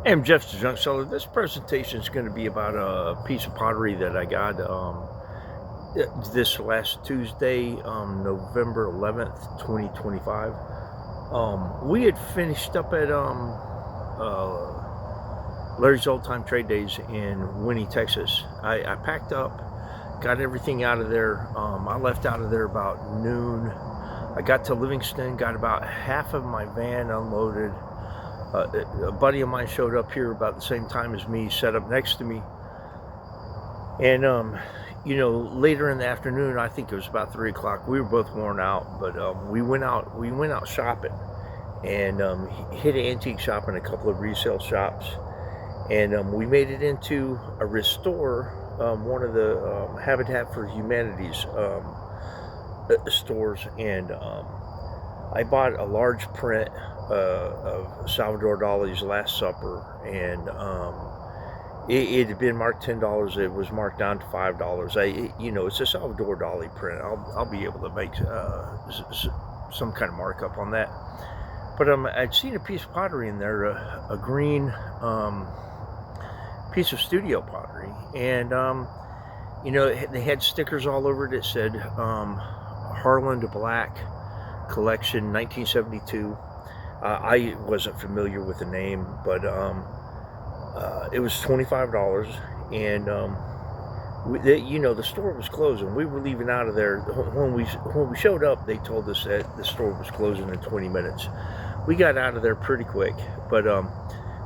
Hey, I'm Jeff the Junk Seller. This presentation is going to be about a piece of pottery that I got this last Tuesday, November 11th, 2025. We had finished up at Larry's Old Time Trade Days in Winnie, Texas. I packed up, got everything out of there. I left out of there about noon. I got to Livingston, got about half of my van unloaded. A buddy of mine showed up here about the same time as me, sat up next to me, and later in the afternoon, I think it was about 3 o'clock. We were both worn out, but we went out shopping, and hit an antique shop and a couple of resale shops, and we made it into a restore, one of the Habitat for Humanity's stores, and I bought a large print of Salvador Dali's Last Supper, and it had been marked $10. It was marked down to $5. It's a Salvador Dali print. I'll be able to make some kind of markup on that. But I'd seen a piece of pottery in there, a green piece of studio pottery, and they had stickers all over it. It said Harland Black Collection 1972. I wasn't familiar with the name, but it was $25, and the store was closing. We were leaving out of there. When we showed up, they told us that the store was closing in 20 minutes. We got out of there pretty quick, but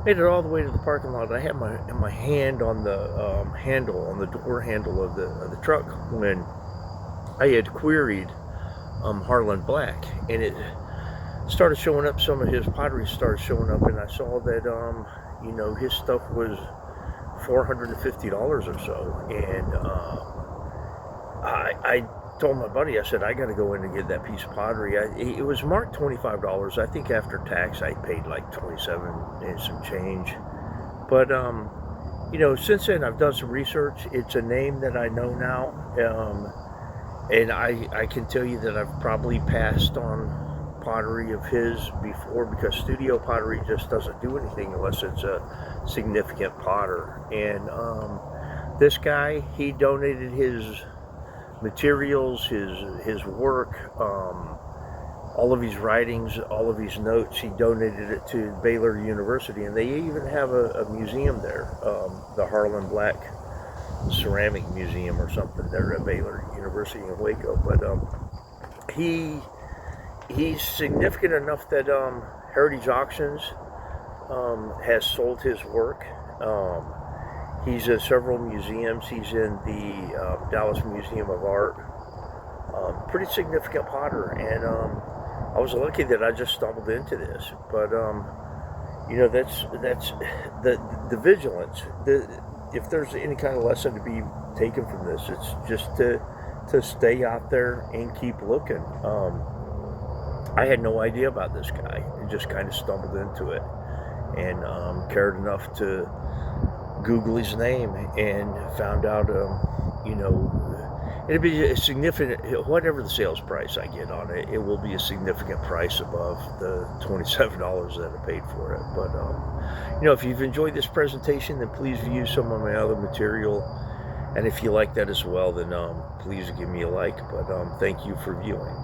made it all the way to the parking lot. I had my hand on the handle, on the door handle of the truck, when I had queried Harland Black, and it started showing up. Some of his pottery started showing up, and I saw that his stuff was $450 or so, and I told my buddy, I said, I got to go in and get that piece of pottery. It was marked $25. I think after tax I paid like 27 and some change, but since then I've done some research. It's a name that I know now, and I can tell you that I've probably passed on pottery of his before, because studio pottery just doesn't do anything unless it's a significant potter. And this guy, he donated his materials, his work, all of his writings, all of his notes. He donated it to Baylor University, and they even have a museum there, the Harland Black Ceramic Museum or something there at Baylor University in Waco. But he's significant enough that Heritage Auctions has sold his work. He's in several museums. He's in the Dallas Museum of Art. Pretty significant potter, and I was lucky that I just stumbled into this. But that's the vigilance. If there's any kind of lesson to be taken from this, it's just to stay out there and keep looking. I had no idea about this guy, and just kind of stumbled into it, and cared enough to Google his name, and found out, it'd be a significant, whatever the sales price I get on it, it will be a significant price above the $27 that I paid for it. But, if you've enjoyed this presentation, then please view some of my other material. And if you like that as well, then please give me a like. But thank you for viewing.